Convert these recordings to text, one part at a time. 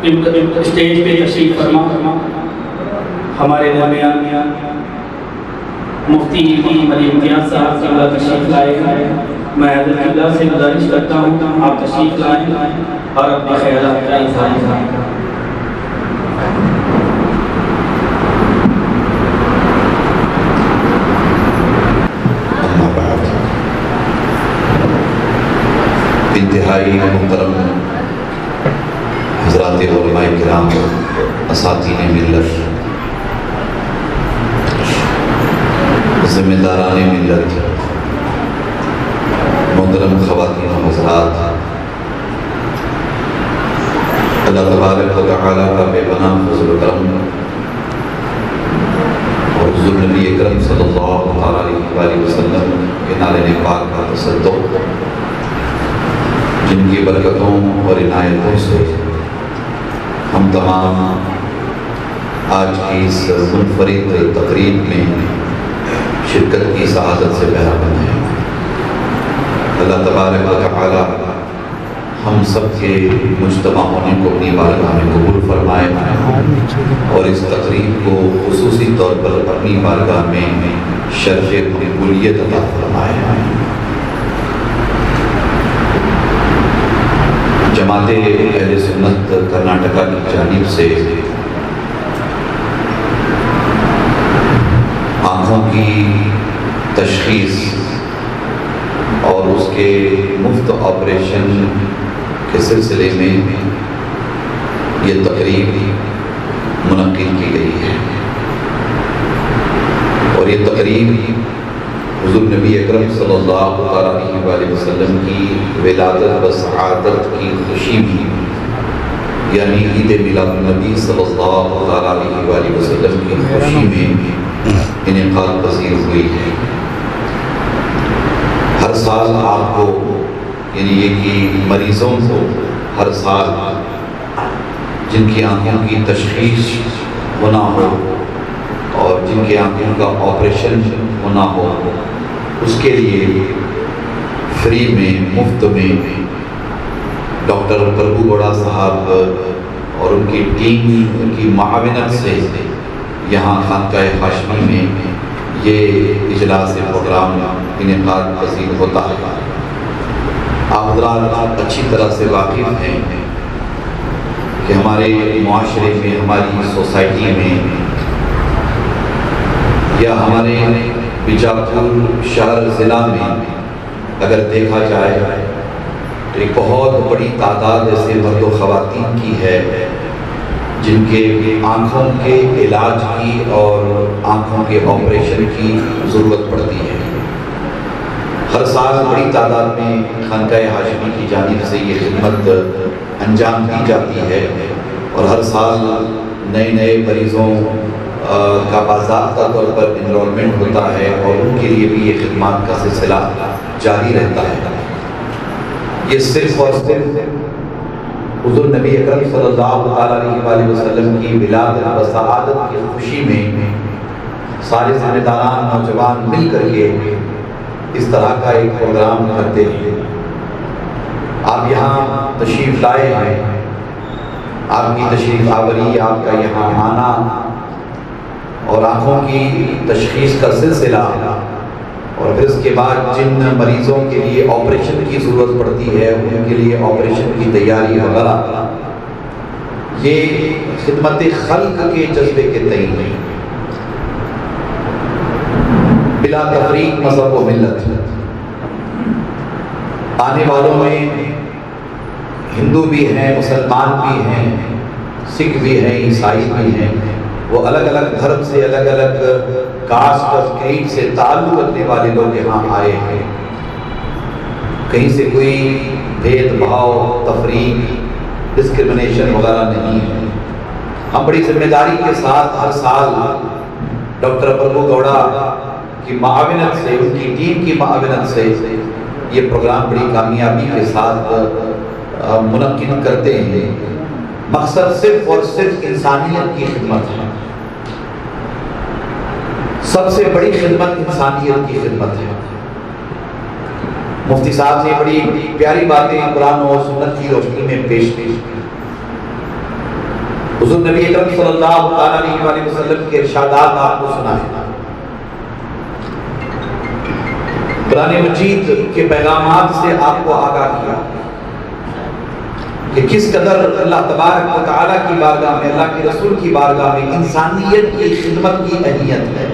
Stage پہ تشریف فرما ہمارے درمیان مفتی علی امتیاز صاحب قبلہ تشریف لائے. میں حضرت اللہ سے گزارش کرتا ہوں آپ تشریف لائیں اور اپنے خیالات کا اظہار کریں. انتہائی محترم حضرات علماء کرام، اساتذین ملت، ذمہ داران ملت، محترم خواتین و حضرات، اللہ تبارک و تعالیٰ کا بے پناہ فضل و کرم اور حضور نبی اکرم صلی اللہ علیہ وآلہ وسلم کے نالے پاک کا تصدق، جن کی برکتوں اور عنایتوں سے ہم تمام آج کی اس منفرد تقریب میں شرکت کی سعادت سے بہرامند ہیں. اللہ تبارک و تعالی ہم سب کے مجتمع ہونے کو اپنی بارگاہ میں قبول فرمائے اور اس تقریب کو خصوصی طور پر اپنی بارگاہ میں شرف مقبولیت عطا فرمائے. جماعت اہل سنت کرناٹکا کی جانب سے آنکھوں کی تشخیص اور اس کے مفت آپریشن کے سلسلے میں یہ تقریب منعقد کی گئی ہے اور یہ تقریب حضور نبی اکرم صلی اللہ علیہ وآلہ وسلم کی ولادت و سعادت کی خوشی بھی، یعنی عید میلاد النبی صلی اللہ علیہ وآلہ وسلم کی خوشی میں انعقاد پذیر ہوئی ہے. ہر سال آپ کو، یعنی یہ کہ مریضوں کو ہر سال جن کی آنکھوں کی تشخیص ہونا ہو اور جن کی آنکھوں کا آپریشن ہونا ہو، اس کے لیے فری میں، مفت میں ڈاکٹر پربھو گوڑا صاحب اور ان کی ٹیم، ان کی معاونت سے یہاں خانقاہ ہاشمی میں یہ اجلاس پروگرام انعقاد پذیر ہوتا ہے. آپ حضرات اچھی طرح سے واقف ہیں کہ ہمارے معاشرے میں، ہماری سوسائٹی میں یا ہمارے بیجاپور شہر ضلع میں اگر دیکھا جائے تو ایک بہت بڑی تعداد ایسے مرد و خواتین کی ہے جن کے آنکھوں کے علاج کی اور آنکھوں کے آپریشن کی ضرورت پڑتی ہے. ہر سال بڑی تعداد میں خانقاہ ہاشمی کی جانب سے یہ خدمت انجام دی جاتی ہے اور ہر سال نئے نئے مریضوں کا باضابطہ طور پر انرولمنٹ ہوتا ہے اور ان کے لیے بھی یہ خدمات کا سلسلہ جاری رہتا ہے. یہ صرف اور صرف حضور نبی اکرم صلی اللہ علیہ وآلہ وسلم کی ولادت و سعادت کی خوشی میں سارے ذمہ داران نوجوان مل کر کے اس طرح کا ایک پروگرام کرتے ہیں. آپ یہاں تشریف لائے ہیں، آپ کی تشریف آوری، آپ کا یہاں آنا اور آنکھوں کی تشخیص کا سلسلہ اور پھر اس کے بعد جن مریضوں کے لیے آپریشن کی ضرورت پڑتی ہے ان کے لیے آپریشن کی تیاری وغیرہ، یہ خدمت خلق کے جذبے کے تئیں بلا تفریق مذہب و ملت. آنے والوں میں ہندو بھی ہیں، مسلمان بھی ہیں، سکھ بھی ہیں، عیسائی بھی ہیں. وہ الگ الگ دھرم سے، الگ الگ کاسٹ اور کریڈ سے تعلق رکھنے والے لوگ یہاں آئے ہیں. کہیں سے کوئی بھید بھاؤ، تفریق، ڈسکرمنیشن وغیرہ نہیں ہے. ہم بڑی ذمہ داری کے ساتھ ہر سال ڈاکٹر پربھو گوڑا کی معاونت سے، ان کی ٹیم کی معاونت سے یہ پروگرام بڑی کامیابی کے ساتھ منعقد کرتے ہیں. مقصد صرف اور صرف انسانیت کی خدمت ہے. سب سے بڑی خدمت انسانیت کی خدمت ہے. مفتی صاحب نے بڑی پیاری باتیں قرآن و سنت کی روشنی میں پیش کی. حضور نبی اکرم صلی اللہ علیہ وآلہ وسلم کے ارشادات آپ کو سنائے، قرآن مجید کے پیغامات سے آپ کو آگاہ کیا کہ کس قدر اللہ تبارک و تعالیٰ کی بارگاہ میں، اللہ کے رسول کی بارگاہ میں انسانیت کی خدمت کی اہمیت ہے۔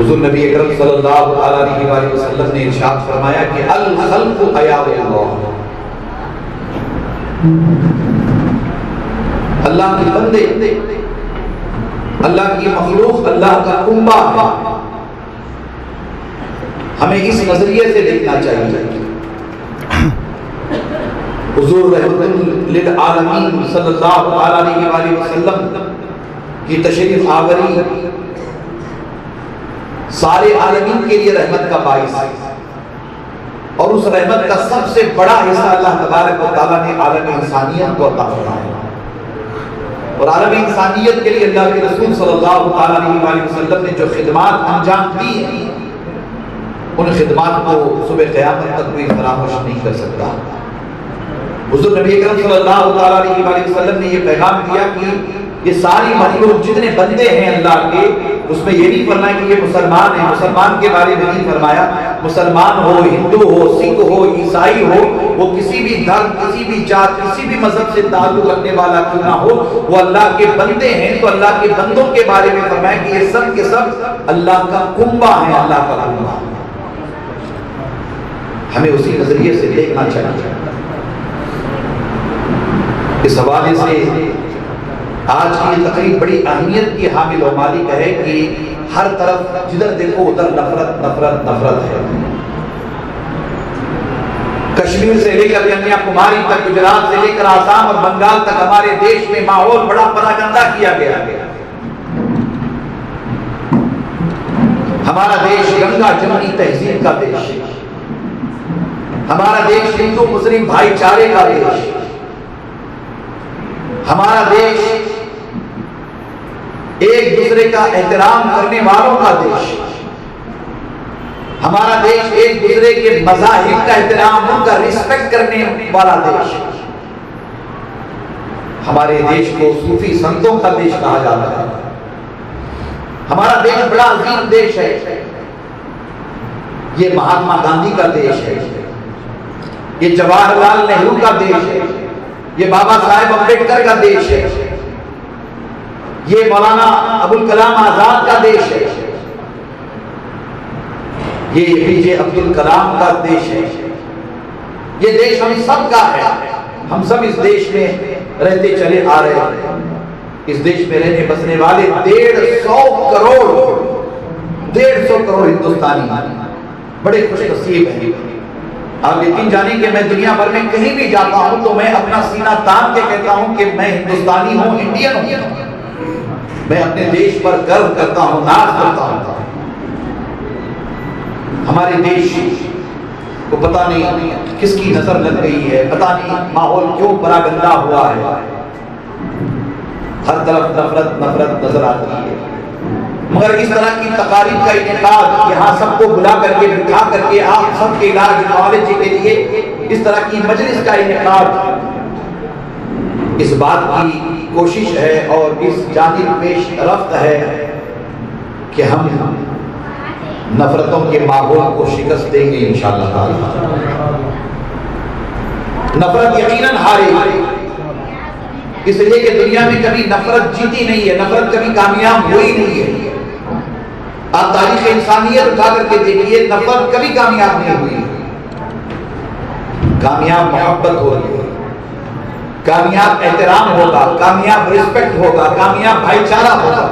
حضور نبی اکرم صلی اللہ علیہ وآلہ وسلم نے ارشاد فرمایا کہ الخلق عیال اللہ، اللہ کے بندے، اللہ کی مخلوق اللہ کا کنبہ ہے۔ ہمیں اس نظریے سے دیکھنا چاہیے۔ حضور رحمت للعالمین صلی اللہ علیہ وآلہ وسلم کی تشریف آوری سارے عالمین کے لیے رحمت کا باعث ہے، اور اس رحمت کا سب سے بڑا حصہ اللہ تبارک و تعالیٰ نے عالم انسانیت کو عطا فرمایا، اور عالم انسانیت کے لیے اللہ کے رسول صلی اللہ علیہ وآلہ وسلم نے جو خدمات انجام دی ہیں، ان خدمات کو صبح قیامت تک کوئی فراموش نہیں کر سکتا۔ حضور نبی اکرم صلی اللہ علیہ وآلہ وسلم نے یہ پیغام دیا کہ یہ ساری مخلوق جتنے بندے ہیں اللہ کے، اس میں یہ نہیں فرمایا کہ یہ مسلمان ہیں، مسلمان کے بارے میں نہیں فرمایا، مسلمان ہو، ہندو ہو، سکھ ہو، عیسائی ہو، وہ کسی بھی دھرم، کسی بھی جات، کسی بھی مذہب سے تعلق رکھنے والا کیوں نہ ہو، وہ اللہ کے بندے ہیں۔ تو اللہ کے بندوں کے بارے میں فرمایا کہ یہ سب کے سب اللہ کا کنبہ ہے، اللہ کا کنبہ۔ ہمیں اسی نظریے سے دیکھنا چاہیے۔ اس حوالے سے آج کی یہ تقریب بڑی اہمیت کی حامل و مالک ہے کہ ہر طرف جدھر دیکھو ادھر نفرت نفرت نفرت ہے۔ کشمیر سے لے کر کنیا کماری تک، گجرات سے لے کر آسام اور بنگال تک ہمارے دیش میں ماحول بڑا پراگندہ کیا گیا ہے۔ ہمارا دیش گنگا جمنی تہذیب کا دیش ہے، ہمارا دیش ہندو مسلم بھائی چارے کا دیش ہے، ہمارا دیش ایک دوسرے کا احترام کرنے والوں کا دیش ہے، ہمارا دیش ایک دوسرے کے مذاہب کا احترام، ان کا ریسپیکٹ کرنے والا دیش ہے۔ ہمارے دیش کو صوفی سنتوں کا دیش کہا جاتا ہے۔ ہمارا دیش بڑا عظیم دیش ہے، یہ مہاتما گاندھی کا دیش ہے، یہ جواہر لال نہرو کا دیش ہے، یہ بابا صاحب امبیڈکر کا دیش ہے، یہ مولانا ابوالکلام آزاد کا دیش ہے، یہ اے جے عبد الکلام کا دیش ہے۔ یہ دیش ہم سب کا ہے، ہم سب اس دیش میں رہتے چلے آ رہے ہیں۔ اس دیش میں رہنے بسنے والے 150 کروڑ ہندوستانی بڑے خوش نصیب ہیں۔ آپ یقین جانیں کہ میں دنیا بھر میں کہیں بھی جاتا ہوں تو میں اپنا سینہ تان کے کہتا ہوں کہ میں ہندوستانی ہوں، انڈین ہوں، میں اپنے دیش پر گرو کرتا ہوں، ناز کرتا ہوں۔ ہمارے دیش کو پتہ نہیں کس کی نظر لگ گئی ہے، پتہ نہیں ماحول کیوں پراگندہ ہوا ہے، ہر طرف نفرت نفرت نظر آتی ہے۔ مگر اس طرح کی تقاریب کا انعقاد، یہاں سب کو بلا کر کے بٹھا کر کے آپ سب کے علاج معالجے کے لیے اس طرح کی مجلس کا انعقاد، اس بات کی کوشش ہے اور اس جانب پیش رفت ہے کہ ہم نفرتوں کے ماحول کو شکست دیں گے انشاءاللہ تعالی۔ نفرت یقیناً ہارے گی، اس لیے کہ دنیا میں کبھی نفرت جیتی نہیں ہے، نفرت کبھی کامیاب ہوئی نہیں ہے۔ آپ تاریخ انسانیت اٹھا کر کے دیکھیے، نفرت کبھی کامیاب نہیں ہوئی۔ کامیاب محبت ہوگی، کامیاب احترام ہوگا، کامیاب رسپیکٹ ہوگا، کامیاب بھائی چارہ ہوگا۔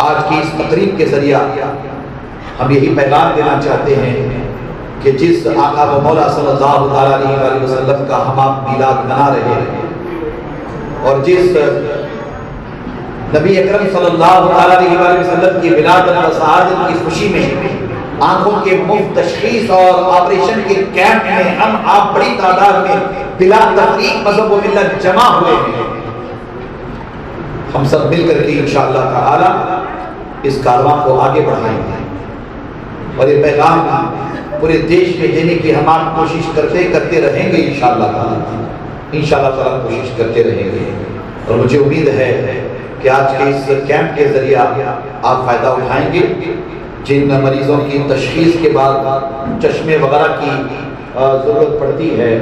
آج کی اس تقریب کے ذریعہ ہم یہی پیغام دینا چاہتے ہیں کہ جس آقا و مولا صلی اللہ علیہ وسلم کا ہم آپ میلاد منا رہے ہیں، اور جس نبی اکرم صلی اللہ علیہ وسلم کی ولادت و سعادت کی خوشی میں آنکھوں کے مفت تشخیص اور آپریشن کے کیمپ میں ہم آپ بڑی تعداد میں بلا تفریق مذہب و ملت جمع ہوئے ہیں، ہم سب مل کر کے انشاءاللہ تعالی اس کارواں کو آگے بڑھائیں گے، اور یہ پیغام پورے دیش میں دینے کی ہم آپ کوشش کرتے رہیں گے انشاءاللہ تعالی۔ انشاءاللہ تعالیٰ کوشش کرتے رہیں گے. اور مجھے امید ہے کہ آج کے اس کیمپ کے ذریعہ آپ فائدہ اٹھائیں گے. جن مریضوں کی تشخیص کے بعد چشمے وغیرہ کی ضرورت پڑتی ہے،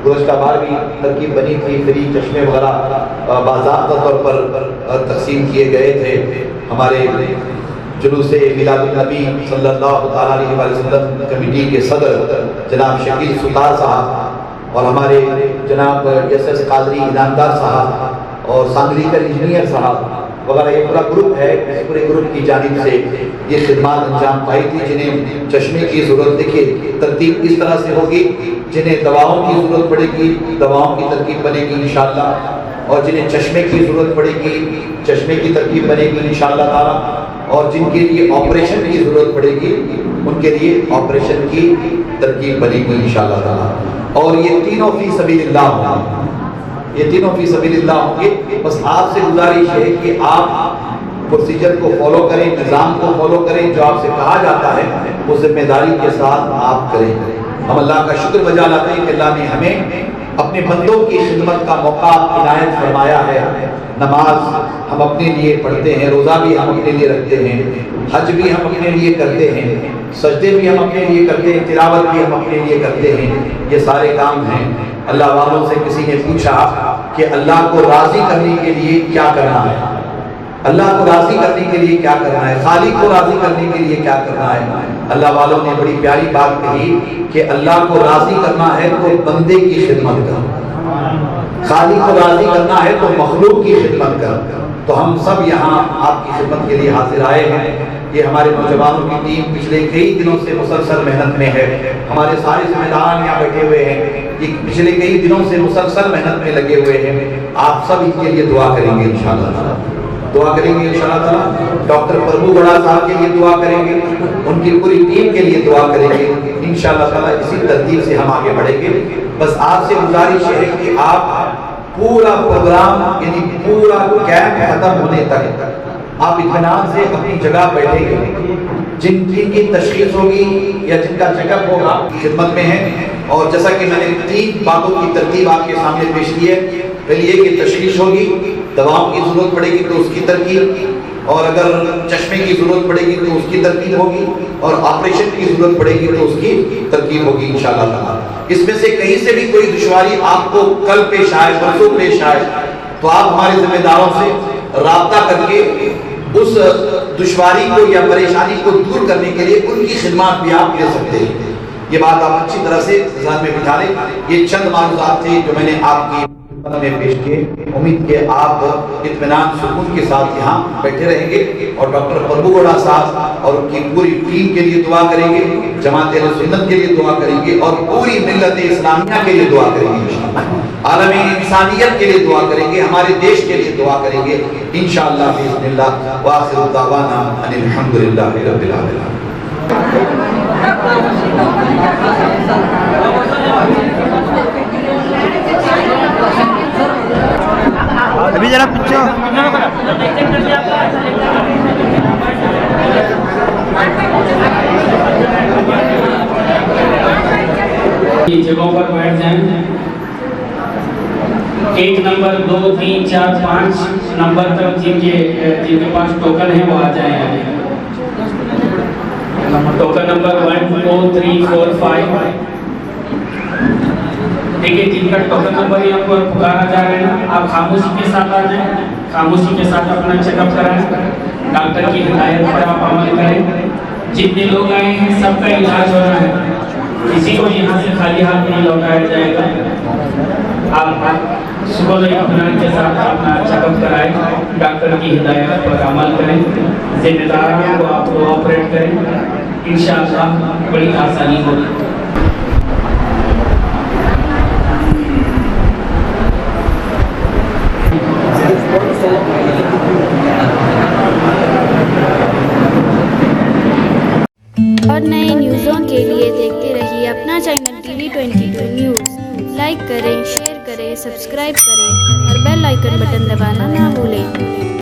گزشتہ بار بھی ترکیب بنی تھی، فری چشمے وغیرہ باضابطہ طور پر تقسیم کیے گئے تھے. ہمارے جلوس میلاد النبی صلی اللہ تعالیٰ علیہ وسلم کمیٹی کے صدر جناب شکیل ستار صاحب اور ہمارے جناب یس ایس قادری انعامدار صاحب اور سانگریکر انجینئر صاحب وغیرہ یہ پورا گروپ ہے. اس پورے گروپ کی جانب سے یہ خدمات انجام پائی تھی. جنہیں چشمے کی ضرورت، دیکھیے ترتیب اس طرح سے ہوگی، جنہیں دواؤں کی ضرورت پڑے گی دواؤں کی ترکیب بنے گی انشاءاللہ، اور جنہیں چشمے کی ضرورت پڑے گی چشمے کی ترکیب بنے گی انشاءاللہ تعالیٰ، اور جن کے لیے آپریشن کی ضرورت پڑے گی ان کے لیے آپریشن کی ترکیب بنے گی انشاءاللہ تعالیٰ. اور یہ تینوں فی سبیل اللہ ہوں گے، یہ تینوں فی سبیل اللہ ہوں گے. بس آپ سے گزارش ہے کہ آپ پروسیجر کو فالو کریں، نظام کو فالو کریں، جو آپ سے کہا جاتا ہے وہ ذمہ داری کے ساتھ آپ کریں. ہم اللہ کا شکر بجا لاتے ہیں کہ اللہ نے ہمیں اپنے بندوں کی خدمت کا موقع عنایت فرمایا ہے. نماز ہم اپنے لیے پڑھتے ہیں، روزہ بھی ہم اپنے لیے رکھتے ہیں، حج بھی ہم اپنے لیے کرتے ہیں، سجدے بھی ہم اپنے لیے کرتے ہیں، تلاوت بھی ہم اپنے لیے کرتے ہیں. یہ سارے کام ہیں. اللہ والوں سے کسی نے پوچھا کہ اللہ کو راضی کرنے کے لیے کیا کرنا ہے، اللہ کو راضی کرنے کے لیے کیا کرنا ہے، خالق کو راضی کرنے کے لیے کیا کرنا ہے. اللہ والوں نے بڑی پیاری بات کہی کہ اللہ کو راضی کرنا ہے تو بندے کی خدمت کر، خالق کو راضی کرنا ہے تو مخلوق کی خدمت کر. تو ہم سب یہاں آپ کی خدمت کے لیے حاضر آئے ہیں. یہ ہمارے نوجوانوں کی ٹیم پچھلے کئی دنوں سے مسلسل محنت میں ہے. ہمارے سارے ذمہ داران یہاں بیٹھے ہوئے ہیں، یہ پچھلے کئی دنوں سے مسلسل محنت میں لگے ہوئے ہیں. آپ سب ان کے لیے دعا کریں گے انشاءاللہ، دعا کریں گے انشاءاللہ تعالیٰ. ڈاکٹر پربھو گڑا صاحب کے لیے دعا کریں گے، ان کی پوری ٹیم کے لیے دعا کریں گے انشاءاللہ تعالیٰ. اسی ترتیب سے ہم آگے بڑھیں گے. بس آپ سے گزارش ہے کہ آپ پورا پروگرام یعنی پورا کیمپ ختم ہونے تک آپ اطمینان سے اپنی جگہ بیٹھیں گے. جن کی تشخیص ہوگی یا جن کا چیک اپ ہوگا خدمت میں ہیں. اور جیسا کہ میں نے 3 باتوں کی ترتیب آپ کے سامنے پیش کی ہے. پہلی یہ کہ تشخیص ہوگی، دواؤں کی ضرورت پڑے گی تو اس کی ترکیب، اور اگر چشمے کی ضرورت پڑے گی تو اس کی ترکیب ہوگی، اور آپریشن کی ضرورت پڑے گی تو اس کی ترکیب ہوگی انشاءاللہ تعالیٰ. اس میں سے کہیں سے بھی کوئی دشواری آپ کو کل پیش آئے، پرسوں پیش آئے، تو آپ ہمارے ذمہ داروں سے رابطہ کر کے اس دشواری کو یا پریشانی کو دور کرنے کے لیے ان کی خدمات بھی آپ لے سکتے ہیں. یہ بات آپ اچھی طرح سے ذہن میں بٹھا لیں. یہ چند معلومات تھے جو میں نے آپ کی میں پیش کیے. امید کہ آپ اطمینان سکون کے ساتھ یہاں بیٹھے رہیں گے اور ڈاکٹر پربھو گڑا صاحب اور ان کی پوری ٹیم کے لیے دعا کریں گے، جماعت اہل سنت کے لیے دعا کریں گے، اور پوری ملت اسلامیہ کے لیے دعا کریں گے انشاءاللہ. عالم انسانیت کے لیے دعا کریں گے، ہمارے دیش کے لیے دعا کریں گے انشاءاللہ باذن اللہ. وآخر دعوانا ان الحمدللہ رب العالمین. ابھی ذرا پیچھے جگہوں پر بیٹھ جائیں. 1 نمبر 2 3 4 5 نمبر تک جن کے پاس ٹوکن ہے وہ آ جائیں. Token number 1 2 3 4 5. دیکھیے جن کا ٹوکن نمبر ہی آپ کو پکارا جا رہا ہے نا، آپ خاموشی کے ساتھ آ جائیں، خاموشی کے ساتھ اپنا چیک اپ کرائیں، ڈاکٹر کی ہدایت پر آپ عمل کریں. جتنے لوگ آئے ہیں سب کا علاج ہو رہا ہے، کسی کو یہاں سے خالی ہاتھ نہیں لوٹایا جائے گا. آپ صبح میں اطمینان کے ساتھ اپنا چیک اپ کرائیں، ڈاکٹر کی ہدایت پر عمل کریں، ذمہ داروں کو آپ کو آپریٹ کریں. انشاءاللہ بڑی آسانی ہوگی. اور نئے نیوزوں کے لیے دیکھتے رہیے اپنا چینل TV22 نیوز. لائک کریں، شیئر کریں، سبسکرائب کریں اور بیل آئیکن بٹن دبانا نہ بھولیں.